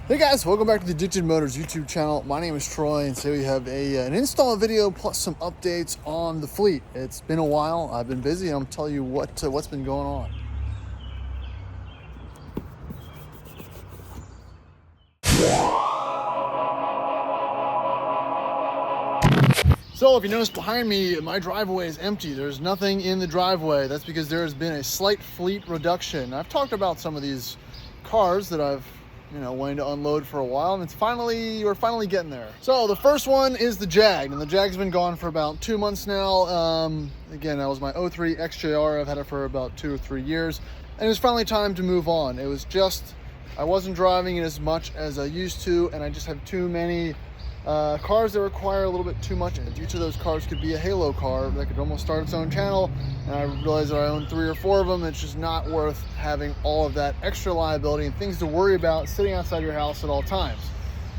Hey guys, welcome back to the Addicted Motors YouTube channel. My name is Troy, and today we have an install video plus some updates on the fleet. It's been a while. I've been busy, and I'm telling you what's been going on. So if you notice behind me, my driveway is empty. There's nothing in the driveway. That's because there has been a slight fleet reduction. I've talked about some of these cars that I've wanting to unload for a while, and we're finally getting there. So the first one is the Jag, and the Jag's been gone for about 2 months now. Again, that was my 03 XJR. I've had it for about 2 or 3 years, and it was finally time to move on. It was just, I wasn't driving it as much as I used to, and I just have too many cars that require a little bit too much. And each of those cars could be a halo car that could almost start its own channel. And I realized that I own 3 or 4 of them. It's just not worth having all of that extra liability and things to worry about sitting outside your house at all times.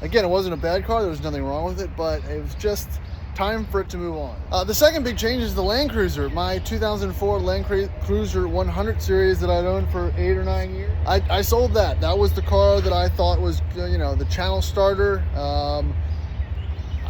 Again, it wasn't a bad car. There was nothing wrong with it, but it was just time for it to move on. The second big change is the Land Cruiser, my 2004 Land Cruiser 100 series that I'd owned for 8 or 9 years. I sold that. That was the car that I thought was, the channel starter.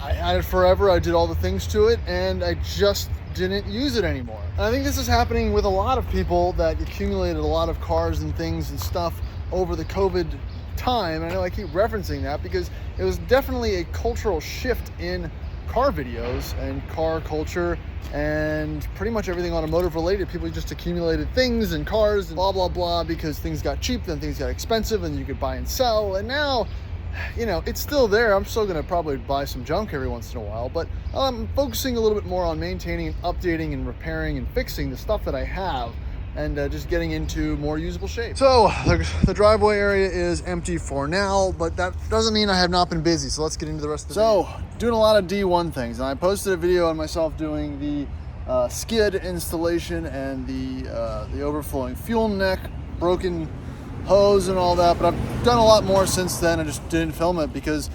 I had it forever. I did all the things to it, and I just didn't use it anymore. And I think this is happening with a lot of people that accumulated a lot of cars and things and stuff over the COVID time. I know I keep referencing that because it was definitely a cultural shift in car videos and car culture and pretty much everything automotive related. People just accumulated things and cars and blah, blah, blah, because things got cheap, then things got expensive, and you could buy and sell. And now, it's still there. I'm still going to probably buy some junk every once in a while, but I'm focusing a little bit more on maintaining, updating, and repairing and fixing the stuff that I have, and just getting into more usable shape. So the driveway area is empty for now, but that doesn't mean I have not been busy. So let's get into the rest of the video. Doing a lot of D1 things, and I posted a video on myself doing the skid installation and the overflowing fuel neck, broken hose and all that, but I've done a lot more since then. I just didn't film it because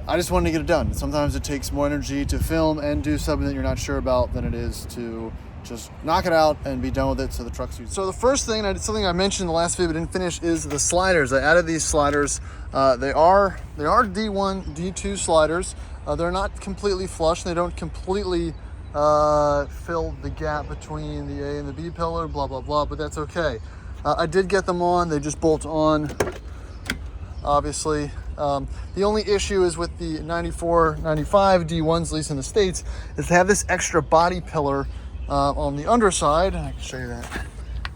I just wanted to get it done. Sometimes it takes more energy to film and do something that you're not sure about than it is to just knock it out and be done with it so the truck's used. So the first thing, something I mentioned in the last video but didn't finish, is the sliders. I added these sliders. They are D1, D2 sliders. They're not completely flush. They don't completely fill the gap between the A and the B pillar, blah, blah, blah, but that's okay. I did get them on. They just bolt on, obviously. The only issue is with the 94, 95 D1s, at least in the States, is they have this extra body pillar on the underside. I can show you that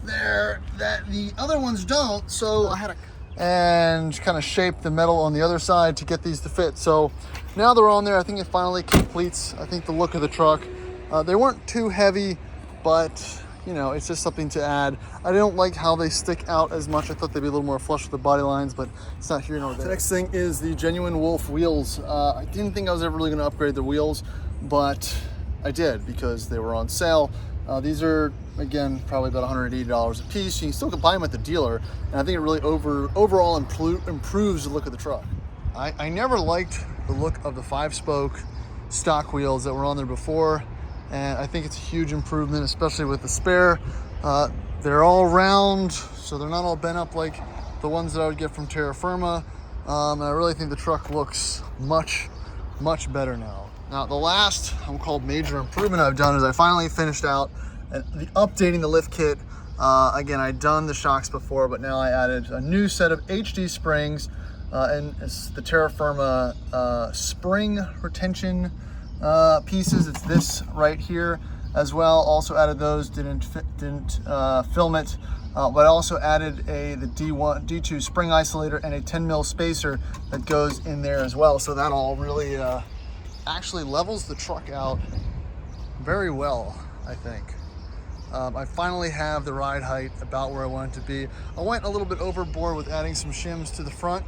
there, that the other ones don't. So I had and kind of shape the metal on the other side to get these to fit. So now they're on there. I think it finally completes, I think, the look of the truck. They weren't too heavy, but it's just something to add. I don't like how they stick out as much. I thought they'd be a little more flush with the body lines, but it's not here nor there. The next thing is the Genuine Wolf wheels. I didn't think I was ever really going to upgrade the wheels, but I did because they were on sale. These are, again, probably about $180 a piece. You can still buy them at the dealer, and I think it really overall improves the look of the truck. I never liked the look of the 5-spoke stock wheels that were on there before, and I think it's a huge improvement, especially with the spare. They're all round, so they're not all bent up like the ones that I would get from Terra Firma. And I really think the truck looks much, much better now. Now, the last, called major improvement I've done is I finally finished out updating the lift kit. Again, I'd done the shocks before, but now I added a new set of HD springs, and it's the Terra Firma spring retention pieces. It's this right here as well. Also added those, didn't film it, but also added the D2 spring isolator and a 10 mil spacer that goes in there as well. So that all really actually levels the truck out very well, I think. I finally have the ride height about where I want it to be. I went a little bit overboard with adding some shims to the front,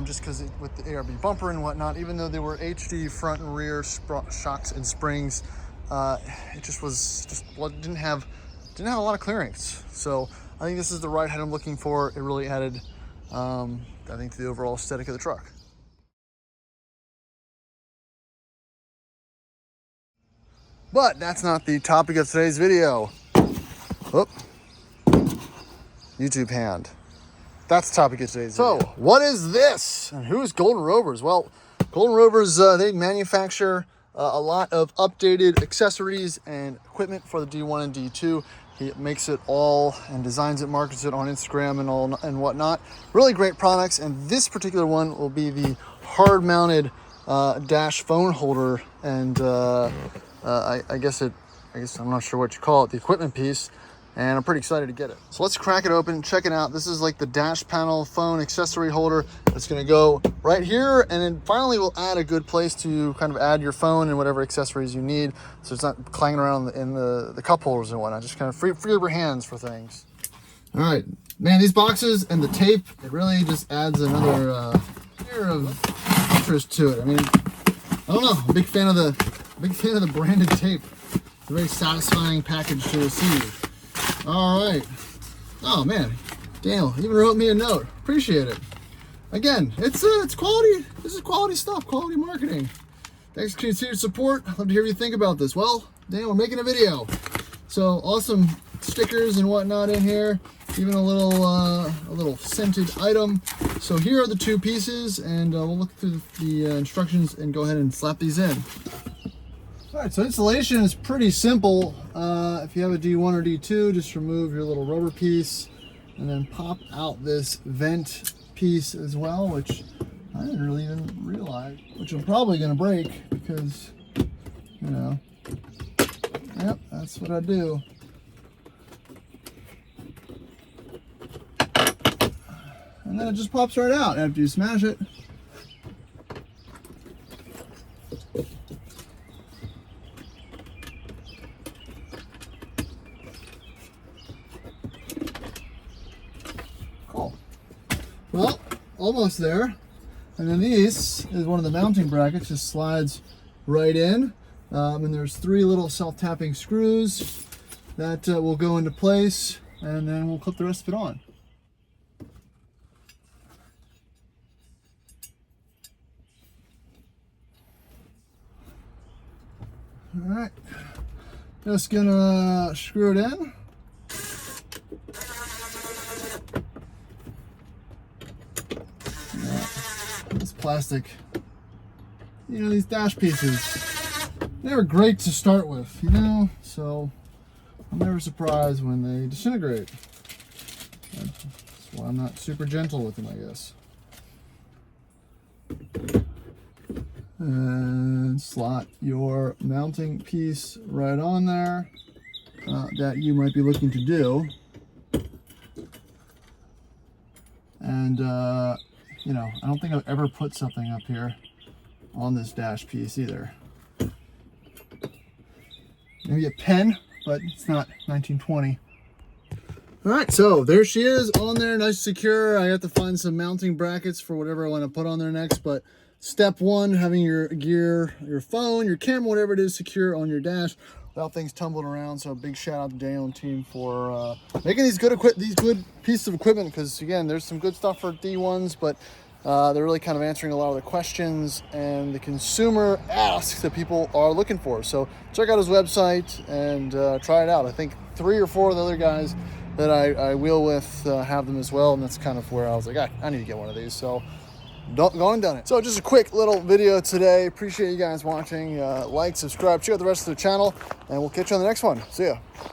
just because with the ARB bumper and whatnot, even though they were HD front and rear shocks and springs, it didn't have a lot of clearance. So I think this is the right height I'm looking for. It really added, I think, to the overall aesthetic of the truck. But that's not the topic of today's video. Oop. YouTube hand. That's the topic of today's video. So, what is this? And who is Golden Rovers? Well, Golden Rovers, they manufacture a lot of updated accessories and equipment for the D1 and D2. He makes it all and designs it, markets it on Instagram and all and whatnot. Really great products, and this particular one will be the hard-mounted dash phone holder, and I guess I'm not sure what you call it, the equipment piece, and I'm pretty excited to get it. So let's crack it open, check it out. This is like the dash panel phone accessory holder that's gonna go right here, and then finally we'll add a good place to kind of add your phone and whatever accessories you need, so it's not clanging around in the cup holders and whatnot. Just kind of free up your hands for things. All right, man, these boxes and the tape, it really just adds another layer of interest to it. I mean, I don't know, I'm a big fan of the branded tape. It's a very satisfying package to receive. All right. Oh man, Daniel even wrote me a note. Appreciate it. Again, it's quality. This is quality stuff, quality marketing. Thanks for continued support. I'd love to hear what you think about this. Well, Daniel, we're making a video. So awesome stickers and whatnot in here. Even a little scented item. So here are the two pieces, and we'll look through the instructions and go ahead and slap these in. All right, so installation is pretty simple. If you have a D1 or D2, just remove your little rubber piece and then pop out this vent piece as well, which I didn't really even realize, which I'm probably gonna break because, you know, yep, that's what I do. And then it just pops right out after you smash it. Well, almost there. And then this is one of the mounting brackets, just slides right in. And there's 3 little self-tapping screws that will go into place, and then we'll clip the rest of it on. All right, just gonna screw it in. This plastic, you know, these dash pieces, they were great to start with, you know, so I'm never surprised when they disintegrate. That's why I'm not super gentle with them, I guess. And slot your mounting piece right on there that you might be looking to do. And you know, I don't think I've ever put something up here on this dash piece either. Maybe a pen, but it's not 1920. All right, so there she is on there, nice secure. I have to find some mounting brackets for whatever I want to put on there next, but step one, having your gear, your phone, your camera, whatever it is, secure on your dash without things tumbling around. So a big shout out to Daniel and team for making these good pieces of equipment, because again, there's some good stuff for D1s, but they're really kind of answering a lot of the questions and the consumer asks that people are looking for. So check out his website and try it out. I think 3 or 4 of the other guys that I wheel with have them as well, and that's kind of where I was like, I need to get one of these. So gone and done it. So just a quick little video today. Appreciate you guys watching. Like, subscribe, check out the rest of the channel, and we'll catch you on the next one. See ya.